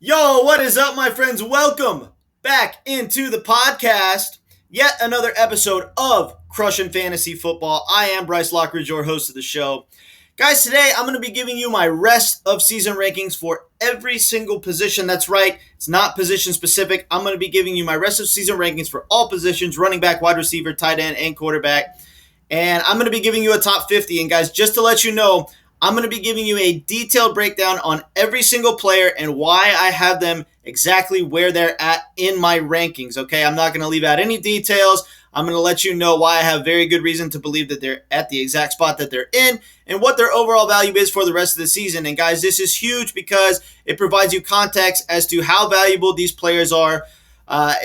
Yo, what is up, my friends? Welcome back into the podcast. Yet another episode of Crushing Fantasy Football. I am Bryce Lockridge, your host of the show. Guys, today I'm going to be giving you my rest of season rankings for every single position. That's right, it's not position specific. I'm going to be giving you my rest of season rankings for all positions: running back, wide receiver, tight end, and quarterback. And I'm going to be giving you a top 50. And guys, just to let you know, I'm going to be giving you a detailed breakdown on every single player and why I have them exactly where they're at in my rankings, okay? I'm not going to leave out any details. I'm going to let you know why I have very good reason to believe that they're at the exact spot that they're in and what their overall value is for the rest of the season. And guys, this is huge because it provides you context as to how valuable these players are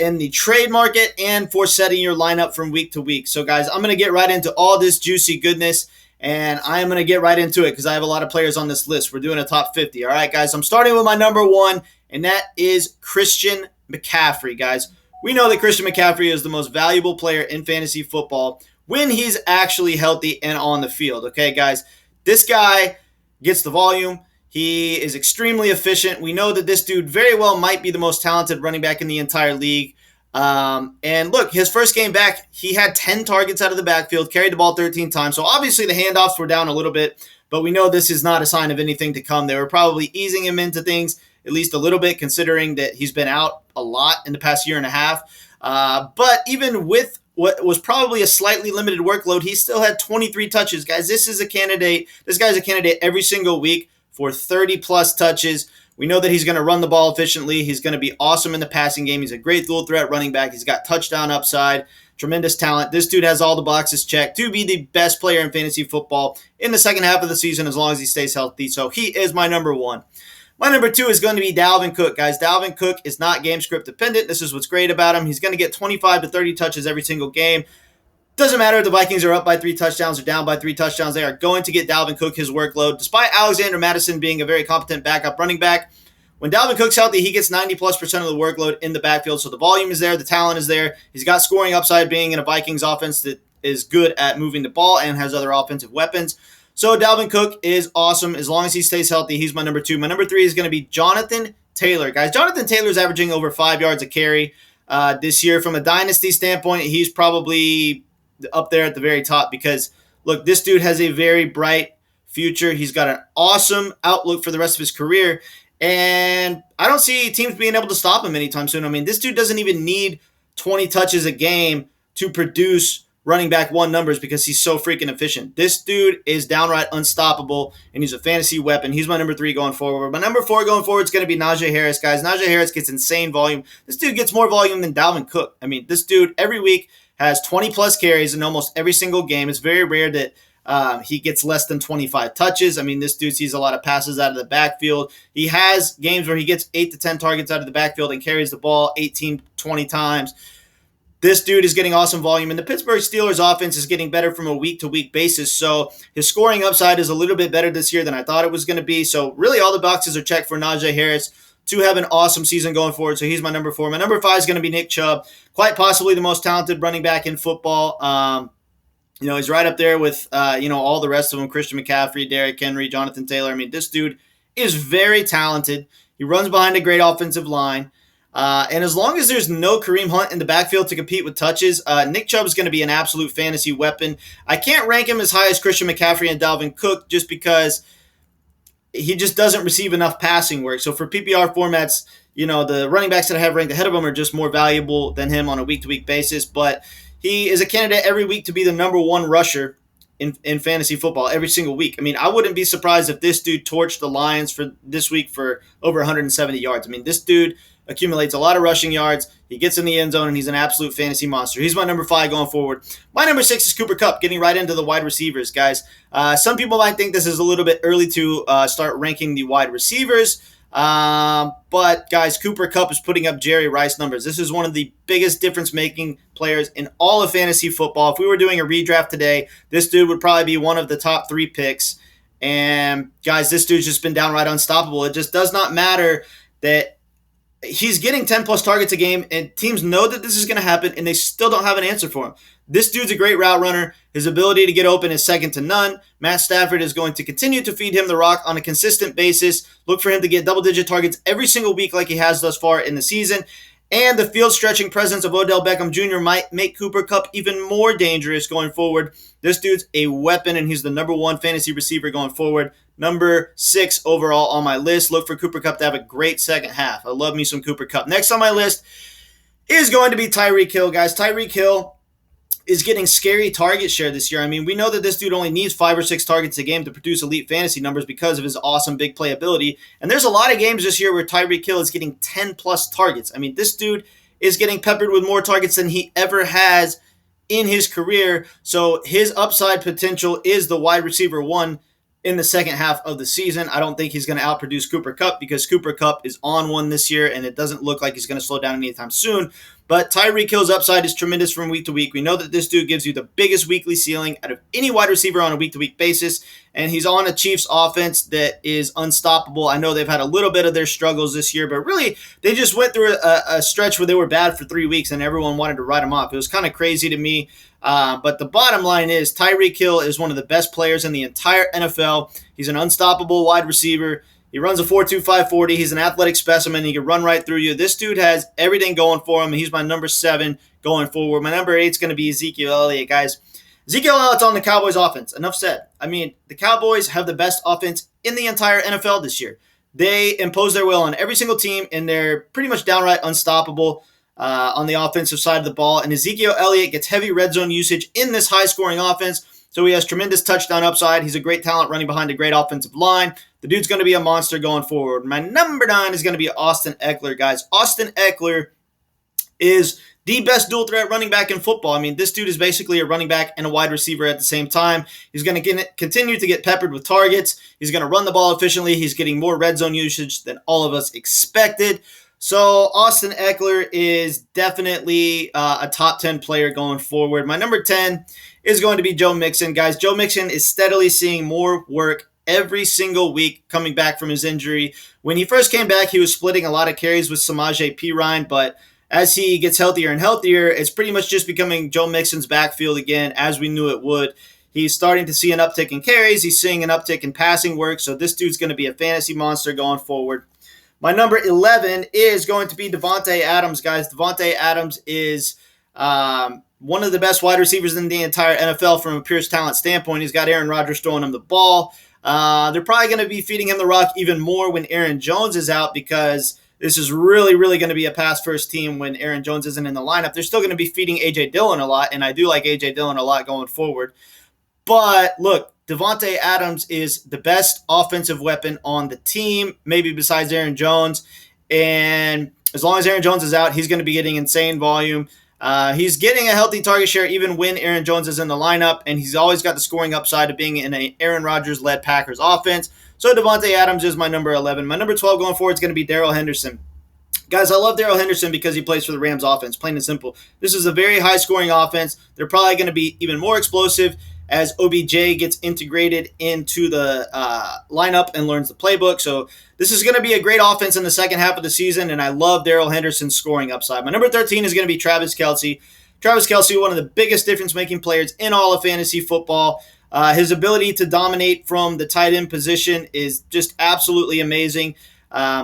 in the trade market and for setting your lineup from week to week. So guys, I'm going to get right into all this juicy goodness. And I am going to get right into it because I have a lot of players on this list. We're doing a top 50. All right, guys. I'm starting with my number one, and that is Christian McCaffrey, guys. We know that Christian McCaffrey is the most valuable player in fantasy football when he's actually healthy and on the field. Okay, guys. This guy gets the volume. He is extremely efficient. We know that this dude very well might be the most talented running back in the entire league. And look, his first game back, he had 10 targets out of the backfield, carried the ball 13 times. So obviously the handoffs were down a little bit, but we know this is not a sign of anything to come. They were probably easing him into things at least a little bit, considering that he's been out a lot in the past year and a half. But even with what was probably a slightly limited workload, he still had 23 touches. Guys, this guy's a candidate every single week for 30 plus touches. We know that he's going to run the ball efficiently. He's going to be awesome in the passing game. He's a great dual threat running back. He's got touchdown upside, tremendous talent. This dude has all the boxes checked to be the best player in fantasy football in the second half of the season as long as he stays healthy. So he is my number one. My number two is going to be Dalvin Cook, guys. Dalvin Cook is not game script dependent. This is what's great about him. He's going to get 25 to 30 touches every single game. Doesn't matter if the Vikings are up by 3 touchdowns or down by 3 touchdowns. They are going to get Dalvin Cook his workload. Despite Alexander Mattison being a very competent backup running back, when Dalvin Cook's healthy, he gets 90+% of the workload in the backfield. So the volume is there, the talent is there. He's got scoring upside being in a Vikings offense that is good at moving the ball and has other offensive weapons. So Dalvin Cook is awesome. As long as he stays healthy, he's my number two. My number three is going to be Jonathan Taylor. Guys, Jonathan Taylor is averaging over 5 yards a carry this year. From a dynasty standpoint, he's probably up there at the very top because, look, this dude has a very bright future. He's got an awesome outlook for the rest of his career. And I don't see teams being able to stop him anytime soon. I mean, this dude doesn't even need 20 touches a game to produce running back one numbers because he's so freaking efficient. This dude is downright unstoppable, and he's a fantasy weapon. He's my number three going forward. My number four going forward is going to be Nigel Harris, guys. Nigel Harris gets insane volume. This dude gets more volume than Dalvin Cook. I mean, this dude every week has 20-plus carries in almost every single game. It's very rare that he gets less than 25 touches. I mean, this dude sees a lot of passes out of the backfield. He has games where he gets 8 to 10 targets out of the backfield and carries the ball 18, 20 times. This dude is getting awesome volume, and the Pittsburgh Steelers offense is getting better from a week-to-week basis, so his scoring upside is a little bit better this year than I thought it was going to be. So really all the boxes are checked for Najee Harris to have an awesome season going forward, so he's my number four. My number five is going to be Nick Chubb, quite possibly the most talented running back in football. He's right up there with, all the rest of them, Christian McCaffrey, Derrick Henry, Jonathan Taylor. I mean, this dude is very talented. He runs behind a great offensive line. And as long as there's no Kareem Hunt in the backfield to compete with touches, Nick Chubb is going to be an absolute fantasy weapon. I can't rank him as high as Christian McCaffrey and Dalvin Cook just because he just doesn't receive enough passing work. So for PPR formats, the running backs that I have ranked ahead of him are just more valuable than him on a week-to-week basis. But he is a candidate every week to be the number one rusher in fantasy football every single week. I mean, I wouldn't be surprised if this dude torched the Lions for this week for over 170 yards. I mean, this dude accumulates a lot of rushing yards. He gets in the end zone, and he's an absolute fantasy monster. He's my number five going forward. My number six is Cooper Kupp, getting right into the wide receivers, guys. Some people might think this is a little bit early to start ranking the wide receivers. But, guys, Cooper Kupp is putting up Jerry Rice numbers. This is one of the biggest difference-making players in all of fantasy football. If we were doing a redraft today, this dude would probably be one of the top 3 picks. And, guys, this dude's just been downright unstoppable. It just does not matter that he's getting 10 plus targets a game, and teams know that this is going to happen, and they still don't have an answer for him. This dude's a great route runner. His ability to get open is second to none. Matt Stafford is going to continue to feed him the rock on a consistent basis. Look for him to get double-digit targets every single week like he has thus far in the season. And the field-stretching presence of Odell Beckham Jr. might make Cooper Kupp even more dangerous going forward. This dude's a weapon, and he's the number 1 fantasy receiver going forward. Number 6 overall on my list. Look for Cooper Kupp to have a great second half. I love me some Cooper Kupp. Next on my list is going to be Tyreek Hill, guys. Tyreek Hill is getting scary target share this year. I mean, we know that this dude only needs 5 or 6 targets a game to produce elite fantasy numbers because of his awesome big play ability. And there's a lot of games this year where Tyreek Hill is getting 10 plus targets. I mean, this dude is getting peppered with more targets than he ever has in his career. So his upside potential is the wide receiver 1 in the second half of the season. I don't think he's going to outproduce Cooper Kupp because Cooper Kupp is on one this year, and it doesn't look like he's going to slow down anytime soon. But Tyreek Hill's upside is tremendous from week to week. We know that this dude gives you the biggest weekly ceiling out of any wide receiver on a week-to-week basis, and he's on a Chiefs offense that is unstoppable. I know they've had a little bit of their struggles this year, but really they just went through a stretch where they were bad for 3 weeks and everyone wanted to write them off. It was kind of crazy to me. But the bottom line is Tyreek Hill is one of the best players in the entire NFL. He's an unstoppable wide receiver. He runs a 4.25 40. He's an athletic specimen. He can run right through you. This dude has everything going for him. He's my number 7 going forward. My number 8 is going to be Ezekiel Elliot, guys. Ezekiel Elliott's on the Cowboys offense. Enough said. I mean, the Cowboys have the best offense in the entire NFL this year. They impose their will on every single team, and they're pretty much downright unstoppable on the offensive side of the ball. And Ezekiel Elliott gets heavy red zone usage in this high-scoring offense. So he has tremendous touchdown upside. He's a great talent running behind a great offensive line. The dude's going to be a monster going forward. My number 9 is going to be Austin Eckler, guys. Austin Eckler is the best dual threat running back in football. I mean, this dude is basically a running back and a wide receiver at the same time. He's going to continue to get peppered with targets. He's going to run the ball efficiently. He's getting more red zone usage than all of us expected. So Austin Eckler is definitely a top 10 player going forward. My number 10 is going to be Joe Mixon. Guys, Joe Mixon is steadily seeing more work every single week coming back from his injury. When he first came back, he was splitting a lot of carries with Samaje Perine, but as he gets healthier and healthier, it's pretty much just becoming Joe Mixon's backfield again, as we knew it would. He's starting to see an uptick in carries. He's seeing an uptick in passing work, so this dude's going to be a fantasy monster going forward. My number 11 is going to be Devante Adams, guys. Devante Adams is one of the best wide receivers in the entire NFL from a pure talent standpoint. He's got Aaron Rodgers throwing him the ball. They're probably going to be feeding him the rock even more when Aaron Jones is out because this is really, really going to be a pass-first team when Aaron Jones isn't in the lineup. They're still going to be feeding A.J. Dillon a lot, and I do like A.J. Dillon a lot going forward. But, look, Devante Adams is the best offensive weapon on the team, maybe besides Aaron Jones. And as long as Aaron Jones is out, he's going to be getting insane volume. He's getting a healthy target share even when Aaron Jones is in the lineup, and he's always got the scoring upside of being in an Aaron Rodgers-led Packers offense. So Devante Adams is my number 11. My number 12 going forward is going to be Daryl Henderson. Guys, I love Daryl Henderson because he plays for the Rams offense, plain and simple. This is a very high-scoring offense. They're probably going to be even more explosive as OBJ gets integrated into the lineup and learns the playbook. So this is going to be a great offense in the second half of the season, and I love Daryl Henderson's scoring upside. My number 13 is going to be Travis Kelsey. Travis Kelsey, one of the biggest difference-making players in all of fantasy football. His ability to dominate from the tight end position is just absolutely amazing.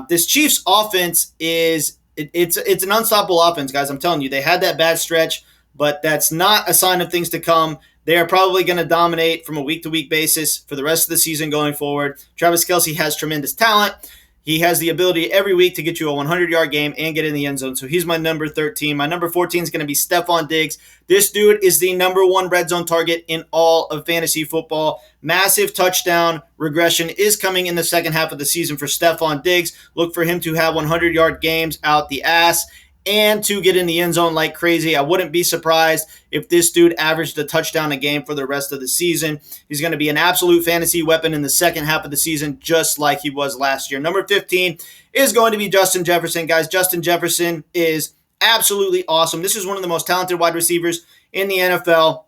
This Chiefs offense it's an unstoppable offense, guys. I'm telling you, they had that bad stretch, but that's not a sign of things to come. They are probably going to dominate from a week-to-week basis for the rest of the season going forward. Travis Kelsey has tremendous talent. He has the ability every week to get you a 100-yard game and get in the end zone. So he's my number 13. My number 14 is going to be Stefan Diggs. This dude is the number 1 red zone target in all of fantasy football. Massive touchdown regression is coming in the second half of the season for Stefan Diggs. Look for him to have 100-yard games out the ass and to get in the end zone like crazy. I wouldn't be surprised if this dude averaged a touchdown a game for the rest of the season. He's going to be an absolute fantasy weapon in the second half of the season, just like he was last year. Number 15 is going to be Justin Jefferson. Guys, Justin Jefferson is absolutely awesome. This is one of the most talented wide receivers in the NFL.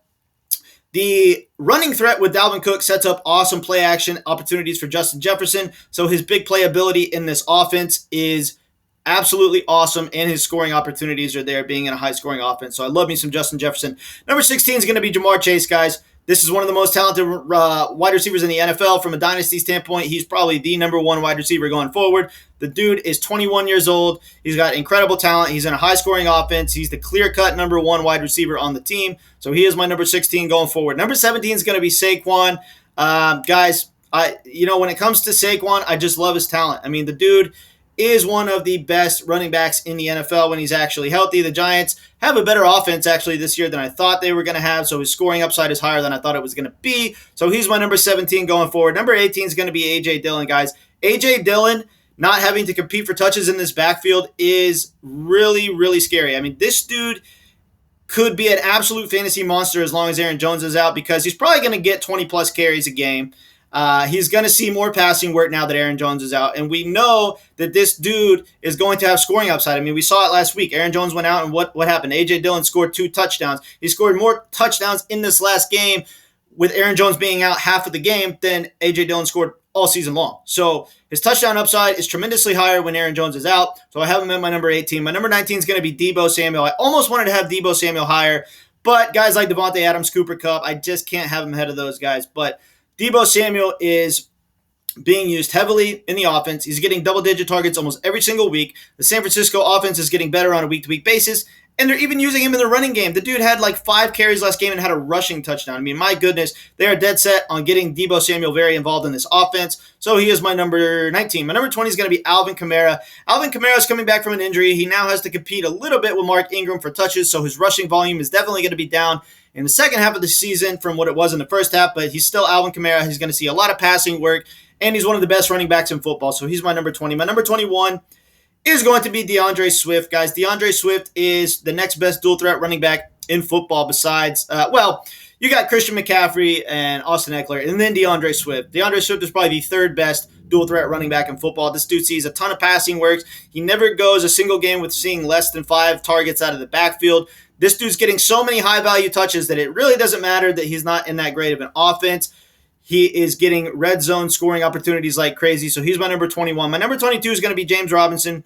The running threat with Dalvin Cook sets up awesome play action opportunities for Justin Jefferson, so his big playability in this offense is absolutely awesome, and his scoring opportunities are there, being in a high-scoring offense. So I love me some Justin Jefferson. Number 16 is going to be Jamar Chase, guys. This is one of the most talented wide receivers in the NFL. From a dynasty standpoint, he's probably the number one wide receiver going forward. The dude is 21 years old. He's got incredible talent. He's in a high-scoring offense. He's the clear-cut number one wide receiver on the team. So he is my number 16 going forward. Number 17 is going to be Saquon. Guys, when it comes to Saquon, I just love his talent. I mean, the dude is one of the best running backs in the NFL when he's actually healthy. The Giants have a better offense actually this year than I thought they were going to have, so his scoring upside is higher than I thought it was going to be. So he's my number 17 going forward. Number 18 is going to be A.J. Dillon, guys. A.J. Dillon not having to compete for touches in this backfield is really, really scary. I mean, this dude could be an absolute fantasy monster as long as Aaron Jones is out, because he's probably going to get 20-plus carries a game. He's going to see more passing work now that Aaron Jones is out. And we know that this dude is going to have scoring upside. I mean, we saw it last week. Aaron Jones went out, and what happened? A.J. Dillon scored 2 touchdowns. He scored more touchdowns in this last game with Aaron Jones being out half of the game than A.J. Dillon scored all season long. So his touchdown upside is tremendously higher when Aaron Jones is out. So I have him at my number 18. My number 19 is going to be Debo Samuel. I almost wanted to have Debo Samuel higher, but guys like Devante Adams, Cooper Kupp, I just can't have him ahead of those guys. But Debo Samuel is being used heavily in the offense. He's getting double-digit targets almost every single week. The San Francisco offense is getting better on a week-to-week basis, and they're even using him in the running game. The dude had like 5 carries last game and had a rushing touchdown. I mean, my goodness, they are dead set on getting Debo Samuel very involved in this offense. So he is my number 19. My number 20 is going to be Alvin Kamara. Alvin Kamara is coming back from an injury. He now has to compete a little bit with Mark Ingram for touches, so his rushing volume is definitely going to be down in the second half of the season from what it was in the first half, but he's still Alvin Kamara. He's going to see a lot of passing work, and he's one of the best running backs in football, so he's my number 20. My number 21 is going to be Deandre Swift, guys. Deandre Swift is the next best dual-threat running back in football besides, you got Christian McCaffrey and Austin Eckler, and then Deandre Swift. Deandre Swift is probably the third best dual-threat running back in football. This dude sees a ton of passing work. He never goes a single game with seeing less than 5 targets out of the backfield. This dude's getting so many high-value touches that it really doesn't matter that he's not in that great of an offense. He is getting red zone scoring opportunities like crazy, so he's my number 21. My number 22 is going to be James Robinson.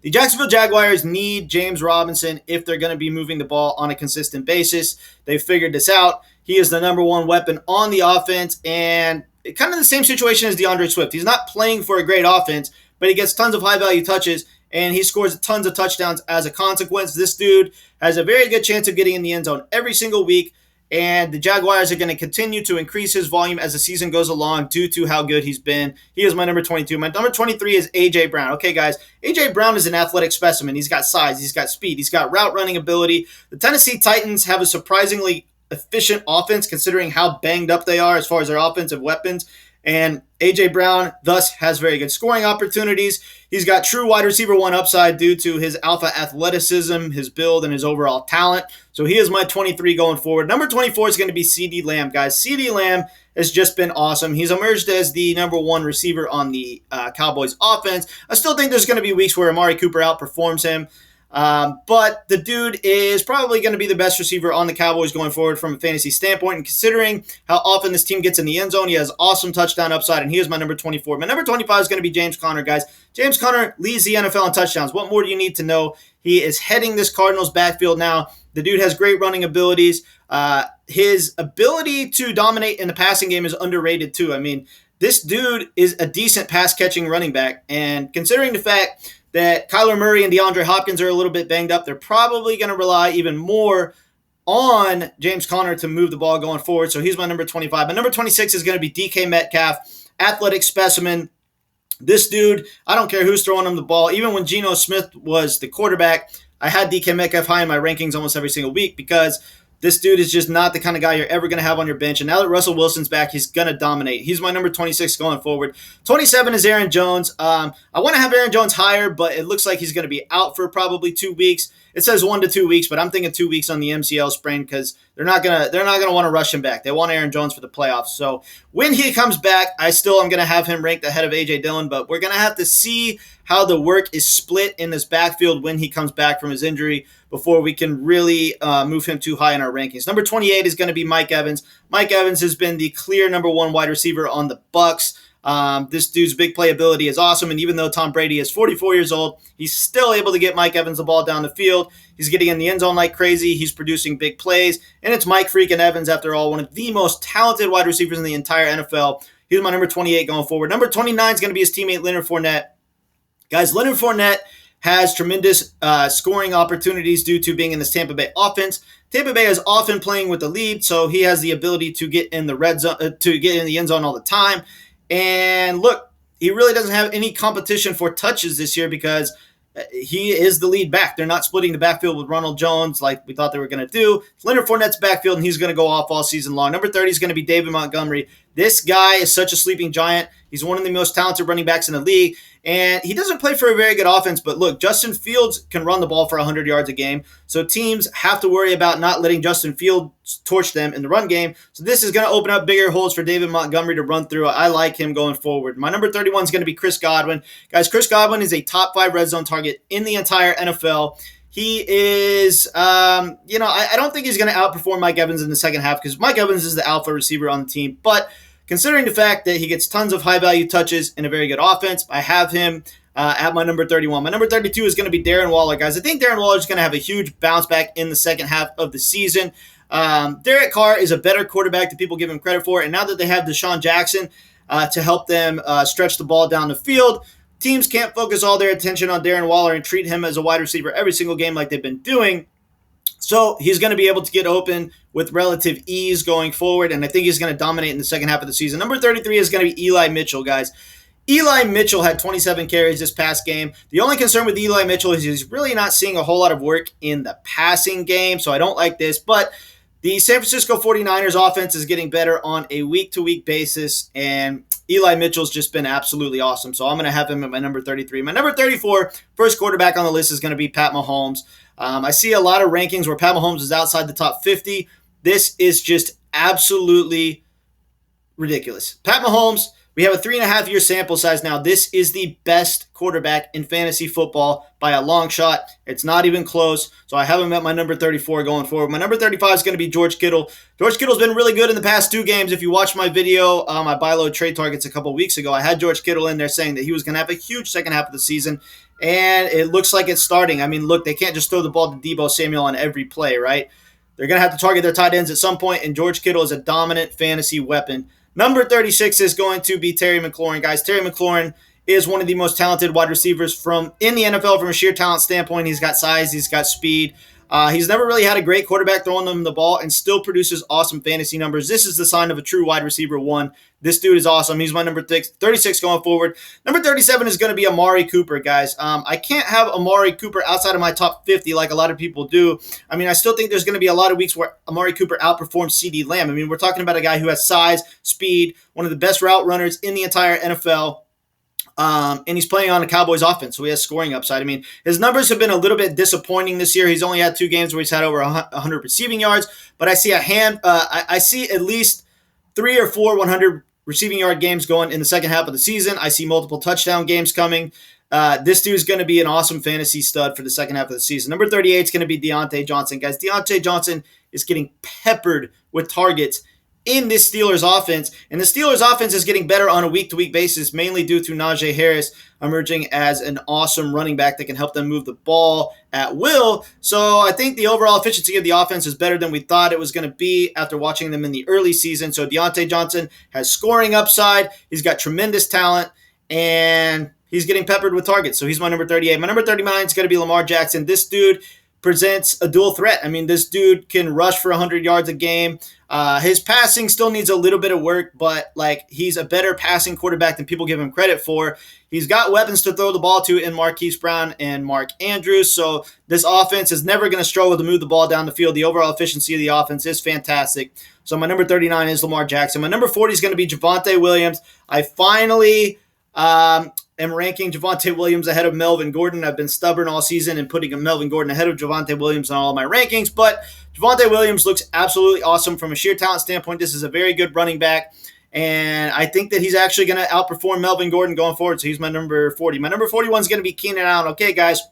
The Jacksonville Jaguars need James Robinson if they're going to be moving the ball on a consistent basis. They figured this out. He is the number one weapon on the offense, and kind of the same situation as Deandre Swift. He's not playing for a great offense, but he gets tons of high-value touches, and he scores tons of touchdowns as a consequence. This dude has a very good chance of getting in the end zone every single week, and the Jaguars are going to continue to increase his volume as the season goes along due to how good he's been. He is my number 22. My number 23 is A.J. Brown. Okay, guys, A.J. Brown is an athletic specimen. He's got size. He's got speed. He's got route running ability. The Tennessee Titans have a surprisingly efficient offense considering how banged up they are as far as their offensive weapons. And A.J. Brown, thus, has very good scoring opportunities. He's got true wide receiver 1 upside due to his alpha athleticism, his build, and his overall talent. So he is my 23 going forward. Number 24 is going to be CeeDee Lamb, guys. CeeDee Lamb has just been awesome. He's emerged as the number 1 receiver on the Cowboys offense. I still think there's going to be weeks where Amari Cooper outperforms him. But the dude is probably going to be the best receiver on the Cowboys going forward from a fantasy standpoint. And considering how often this team gets in the end zone, he has awesome touchdown upside, and he is my number 24. My number 25 is going to be James Conner, guys. James Conner leads the NFL in touchdowns. What more do you need to know? He is heading this Cardinals backfield now. The dude has great running abilities. His ability to dominate in the passing game is underrated too. I mean, this dude is a decent pass-catching running back, and considering the fact that Kyler Murray and DeAndre Hopkins are a little bit banged up, they're probably going to rely even more on James Conner to move the ball going forward. So he's my number 25. My number 26 is going to be DK Metcalf, athletic specimen. This dude, I don't care who's throwing him the ball. Even when Geno Smith was the quarterback, I had DK Metcalf high in my rankings almost every single week because this dude is just not the kind of guy you're ever going to have on your bench. And now that Russell Wilson's back, he's going to dominate. He's my number 26 going forward. 27 is Aaron Jones. I want to have Aaron Jones higher, but it looks like he's going to be out for probably 2 weeks. It says 1 to 2 weeks, but I'm thinking 2 weeks on the MCL sprain because they're not gonna want to rush him back. They want Aaron Jones for the playoffs. So when he comes back, I still am going to have him ranked ahead of A.J. Dillon, but we're going to have to see how the work is split in this backfield when he comes back from his injury before we can really move him too high in our rankings. Number 28 is going to be Mike Evans. Mike Evans has been the clear number 1 wide receiver on the Bucs. This dude's big playability is awesome, and even though Tom Brady is 44 years old, he's still able to get Mike Evans the ball down the field. He's getting in the end zone like crazy. He's producing big plays, and it's Mike freaking Evans, after all, one of the most talented wide receivers in the entire NFL. He's my number 28 going forward. Number 29 is going to be his teammate Lyndon Fournette. Guys, Lyndon Fournette has tremendous scoring opportunities due to being in this Tampa Bay offense. Tampa Bay is often playing with the lead, so he has the ability to get in the red zone, to get in the end zone all the time. And look, he really doesn't have any competition for touches this year because he is the lead back. They're not splitting the backfield with Ronald Jones like we thought they were going to do. It's Leonard Fournette's backfield, and he's going to go off all season long. Number 30 is going to be David Montgomery. This guy is such a sleeping giant. He's one of the most talented running backs in the league, and he doesn't play for a very good offense. But look, Justin Fields can run the ball for 100 yards a game, so teams have to worry about not letting Justin Fields torch them in the run game. So this is going to open up bigger holes for David Montgomery to run through. I like him going forward. My number 31 is going to be Chris Godwin. Guys, Chris Godwin is a top 5 red zone target in the entire NFL. He is, I don't think he's going to outperform Mike Evans in the second half because Mike Evans is the alpha receiver on the team. But considering the fact that he gets tons of high-value touches in a very good offense, I have him at my number 31. My number 32 is going to be Darren Waller, guys. I think Darren Waller is going to have a huge bounce back in the second half of the season. Derek Carr is a better quarterback than people give him credit for, and now that they have Deshaun Jackson to help them stretch the ball down the field, teams can't focus all their attention on Darren Waller and treat him as a wide receiver every single game like they've been doing. So he's going to be able to get open with relative ease going forward, and I think he's going to dominate in the second half of the season. Number 33 is going to be Eli Mitchell, guys. Eli Mitchell had 27 carries this past game. The only concern with Eli Mitchell is he's really not seeing a whole lot of work in the passing game, so I don't like this. But the San Francisco 49ers offense is getting better on a week-to-week basis, and Eli Mitchell's just been absolutely awesome. So I'm going to have him at my number 33. My number 34, first quarterback on the list, is going to be Patma Holmes. I see a lot of rankings where Patma Holmes is outside the top 50. This is just absolutely ridiculous. Patma Holmes, we have a 3.5-year sample size now. This is the best quarterback in fantasy football by a long shot. It's not even close. So I have him at my number 34 going forward. My number 35 is going to be George Kittle. George Kittle's been really good in the past 2 games. If you watch my video, my buy low trade targets a couple weeks ago, I had George Kittle in there saying that he was going to have a huge second half of the season. And it looks like it's starting. I mean, look, they can't just throw the ball to Debo Samuel on every play, right? They're going to have to target their tight ends at some point, and George Kittle is a dominant fantasy weapon. Number 36 is going to be Terry McLaurin, guys. Terry McLaurin is one of the most talented wide receivers in the NFL from a sheer talent standpoint. He's got size. He's got speed. He's never really had a great quarterback throwing him the ball and still produces awesome fantasy numbers. This is the sign of a true wide receiver 1. This dude is awesome. He's my number 36 going forward. Number 37 is going to be Amari Cooper, guys. I can't have Amari Cooper outside of my top 50 like a lot of people do. I mean, I still think there's going to be a lot of weeks where Amari Cooper outperforms CeeDee Lamb. I mean, we're talking about a guy who has size, speed, one of the best route runners in the entire NFL. And he's playing on a Cowboys offense, so he has scoring upside. I mean, his numbers have been a little bit disappointing this year. He's only had 2 games where he's had over 100 receiving yards, but I see I see at least 3 or 4 100 receiving yard games going in the second half of the season. I see multiple touchdown games coming. This dude's going to be an awesome fantasy stud for the second half of the season. Number 38 is going to be Deante Johnson, guys. Deante Johnson is getting peppered with targets in this Steelers offense, and the Steelers offense is getting better on a week-to-week basis, mainly due to Nigel Harris emerging as an awesome running back that can help them move the ball at will. So I think the overall efficiency of the offense is better than we thought it was going to be after watching them in the early season. So Deontay Johnson has scoring upside. He's got tremendous talent, and he's getting peppered with targets. So he's my number 38. My number 39 is going to be Lamar Jackson. This dude presents a dual threat. I mean, this dude can rush for 100 yards a game. His passing still needs a little bit of work, but he's a better passing quarterback than people give him credit for. He's got weapons to throw the ball to in Marquise Brown and Mark Andrews, so this offense is never going to struggle to move the ball down the field. The overall efficiency of the offense is fantastic. So my number 39 is Lamar Jackson. My number 40 is going to be Javonte Williams. I finally am ranking Javonte Williams ahead of Melvin Gordon. I've been stubborn all season and putting Melvin Gordon ahead of Javonte Williams on all my rankings, but Javonte Williams looks absolutely awesome from a sheer talent standpoint. This is a very good running back, and I think that he's actually going to outperform Melvin Gordon going forward, so he's my number 40. My number 41 is going to be Keenan Allen. Okay, guys,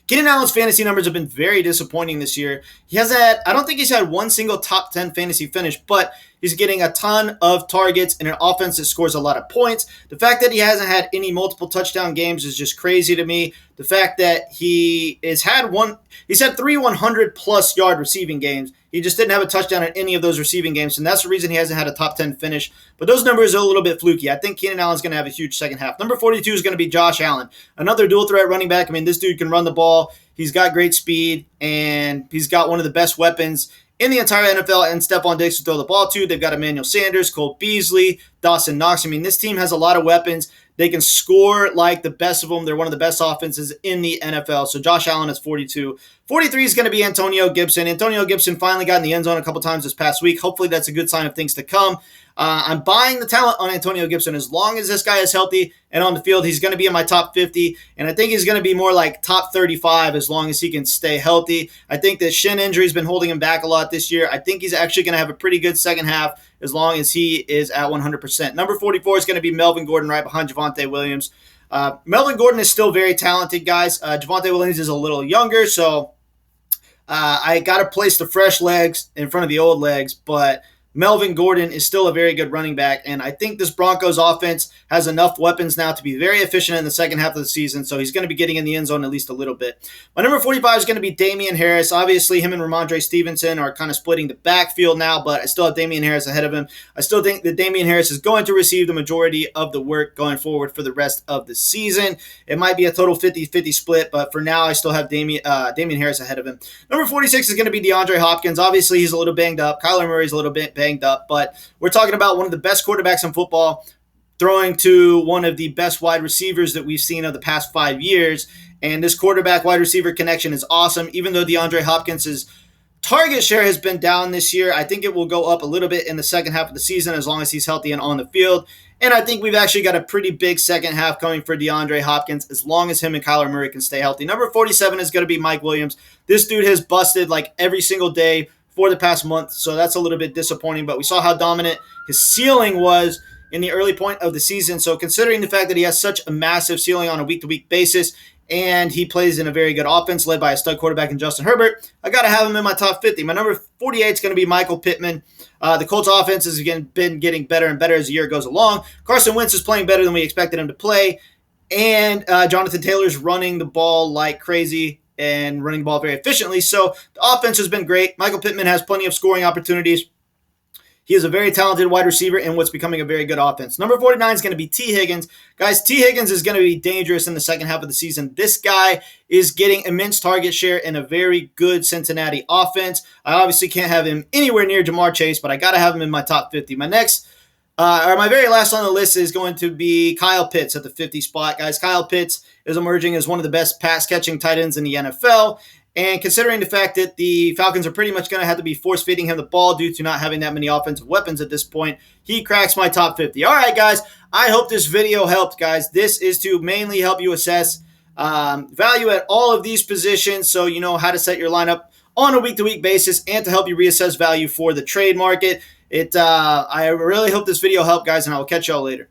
Keenan Allen's fantasy numbers have been very disappointing this year. I don't think he's had one single top 10 fantasy finish, but He's getting a ton of targets in an offense that scores a lot of points. The fact that he hasn't had any multiple touchdown games is just crazy to me. The fact that he's had 3 100-plus yard receiving games. He just didn't have a touchdown in any of those receiving games, and that's the reason he hasn't had a top 10 finish. But those numbers are a little bit fluky. I think Keenan Allen's going to have a huge second half. Number 42 is going to be Josh Allen, another dual-threat running back. I mean, this dude can run the ball. He's got great speed, and he's got one of the best weapons in the entire NFL, and Stefan Diggs to throw the ball to. They've got Emmanuel Sanders, Cole Beasley, Dawson Knox. I mean, this team has a lot of weapons. They can score like the best of them. They're one of the best offenses in the NFL. So Josh Allen is 42. 43 is going to be Antonio Gibson. Antonio Gibson finally got in the end zone a couple times this past week. Hopefully that's a good sign of things to come. I'm buying the talent on Antonio Gibson. As long as this guy is healthy and on the field, he's going to be in my top 50, and I think he's going to be more like top 35 as long as he can stay healthy. I think the shin injury has been holding him back a lot this year. I think he's actually going to have a pretty good second half as long as he is at 100%. Number 44 is going to be Melvin Gordon right behind Javonte Williams. Melvin Gordon is still very talented, guys. Javonte Williams is a little younger, so I got to place the fresh legs in front of the old legs, but Melvin Gordon is still a very good running back, and I think this Broncos offense has enough weapons now to be very efficient in the second half of the season, so he's going to be getting in the end zone at least a little bit. My number 45 is going to be Damien Harris. Obviously, him and Ramondre Stevenson are kind of splitting the backfield now, but I still have Damien Harris ahead of him. I still think that Damien Harris is going to receive the majority of the work going forward for the rest of the season. It might be a total 50-50 split, but for now, I still have Damien Harris ahead of him. Number 46 is going to be DeAndre Hopkins. Obviously, he's a little banged up. Kyler Murray's a little bit banged up, but we're talking about one of the best quarterbacks in football throwing to one of the best wide receivers that we've seen of the past 5 years, and this quarterback-wide receiver connection is awesome. Even though DeAndre Hopkins' target share has been down this year, I think it will go up a little bit in the second half of the season as long as he's healthy and on the field, and I think we've actually got a pretty big second half coming for DeAndre Hopkins as long as him and Kyler Murray can stay healthy. Number 47 is going to be Mike Williams. This dude has busted like every single day for the past month, so that's a little bit disappointing, but we saw how dominant his ceiling was in the early point of the season, so considering the fact that he has such a massive ceiling on a week-to-week basis, and he plays in a very good offense led by a stud quarterback in Justin Herbert, I got to have him in my top 50. My number 48 is going to be Michael Pittman. The Colts offense has been getting better and better as the year goes along. Carson Wentz is playing better than we expected him to play, and Jonathan Taylor's running the ball like crazy and running the ball very efficiently. So the offense has been great. Michael Pittman has plenty of scoring opportunities. He is a very talented wide receiver in what's becoming a very good offense. Number 49 is going to be T. Higgins. Guys, T. Higgins is going to be dangerous in the second half of the season. This guy is getting immense target share in a very good Cincinnati offense. I obviously can't have him anywhere near Jamar Chase, but I got to have him in my top 50. My very last on the list is going to be Kyle Pitts at the 50 spot. Guys, Kyle Pitts is emerging as one of the best pass-catching tight ends in the NFL. And considering the fact that the Falcons are pretty much going to have to be force-feeding him the ball due to not having that many offensive weapons at this point, he cracks my top 50. All right, guys, I hope this video helped, guys. This is to mainly help you assess value at all of these positions so you know how to set your lineup on a week-to-week basis and to help you reassess value for the trade market. I really hope this video helped, guys, and I will catch y'all later.